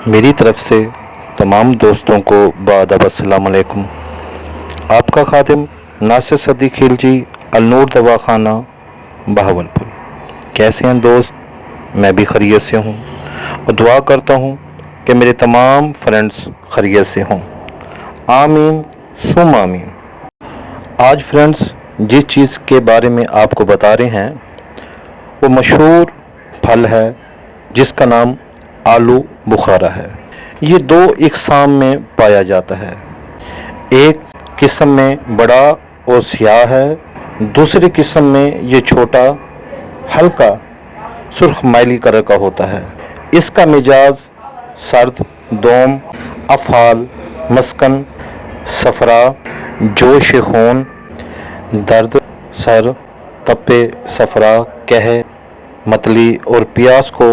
मेरी तरफ से तमाम दोस्तों को बादब अस्सलाम अलैकुम। आपका खादिम नासिर सदीक खिलजी, अलनूर दवाखाना, बहावलपुर। कैसे हैं दोस्त? मैं भी खैरियत से हूँ और दुआ करता हूँ कि मेरे तमाम फ्रेंड्स खैरियत से हों। आमीन सुम आमीन। आज फ्रेंड्स जिस चीज़ के बारे में आपको बता रहे हैं वो मशहूर फल है जिसका नाम आलू बुखारा है। ये दो इकसाम में पाया जाता है। एक किस्म में बड़ा और स्याह है, दूसरी किस्म में ये छोटा हल्का सुर्ख मैली कलर का होता है। इसका मिजाज सर्द, दोम, अफाल, मस्कन, सफरा, जोश खून, दर्द सर, तपे, सफरा, कह, मतली और प्यास को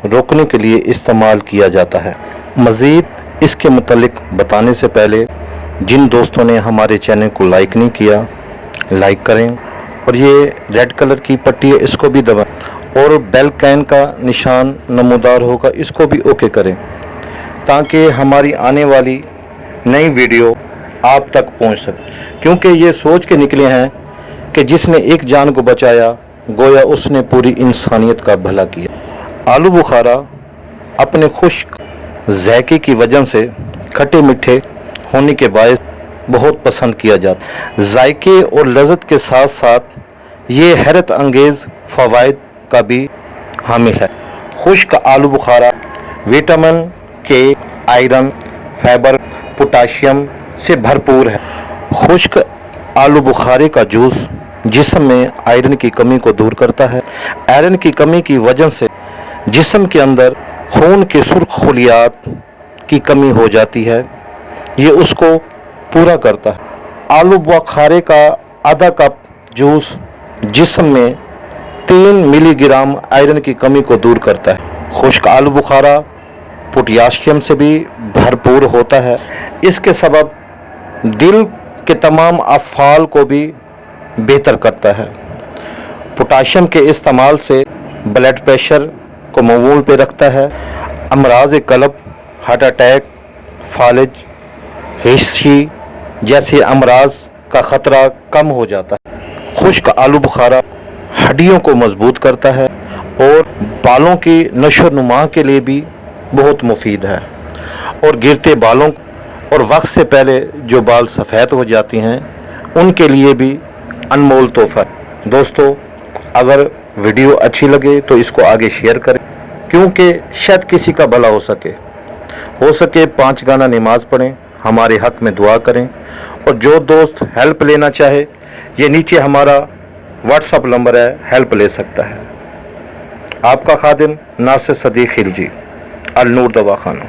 रोकने के लिए इस्तेमाल किया जाता है। मज़ीद इसके मुतालिक बताने से पहले जिन दोस्तों ने हमारे चैनल को लाइक नहीं किया, लाइक करें और ये रेड कलर की पट्टी है इसको भी दबाएं और बेल कैन का निशान नमूदार होगा इसको भी ओके करें ताकि हमारी आने वाली नई वीडियो आप तक पहुंच सके। क्योंकि ये सोच के निकले हैं कि जिसने एक जान को बचाया गोया उसने पूरी इंसानियत का भला किया। आलू बुखारा अपने खुश्क ज़ायके की वजह से खट्टे मीठे होने के बायस बहुत पसंद किया जाता। ज़ायके और लज़्ज़त के साथ साथ ये हैरत अंगेज़ फ़वाइद का भी हामिल है। खुश्क आलू बुखारा विटामिन के, आयरन, फाइबर, पोटाशियम से भरपूर है। खुश्क आलू बुखारे का जूस जिस्म में आयरन की कमी को दूर करता है। आयरन की कमी की वजह से जिस्म के अंदर खून के सुर्ख खलियात की कमी हो जाती है, ये उसको पूरा करता है। आलू बुखारे का आधा कप जूस जिस्म में 3 मिलीग्राम आयरन की कमी को दूर करता है। खुश्क आलू बुखारा पोटेशियम से भी भरपूर होता है। इसके सबब दिल के तमाम अफ़ाल को भी बेहतर करता है। पोटाशियम के इस्तेमाल से ब्लड प्रेशर को मऊल पे रखता है। अमराज कल्ब, हार्ट अटैक, फालिज, हिस्सी जैसे अमराज का ख़तरा कम हो जाता है। खुश्क आलू बुखारा हड्डियों को मजबूत करता है और बालों की नशो नुमा के लिए भी बहुत मुफीद है। और गिरते बालों और वक्त से पहले जो बाल सफ़ेद हो जाती हैं उनके लिए भी अनमोल तोहफा है। दोस्तों अगर वीडियो अच्छी लगे तो इसको आगे शेयर करें क्योंकि शायद किसी का भला हो सके 5 गाना नमाज पढ़ें, हमारे हक़ में दुआ करें और जो दोस्त हेल्प लेना चाहे ये नीचे हमारा व्हाट्सअप नंबर है, हेल्प ले सकता है। आपका खादिम नासिर सदीक खिलजी, अलनूर दवाखाना।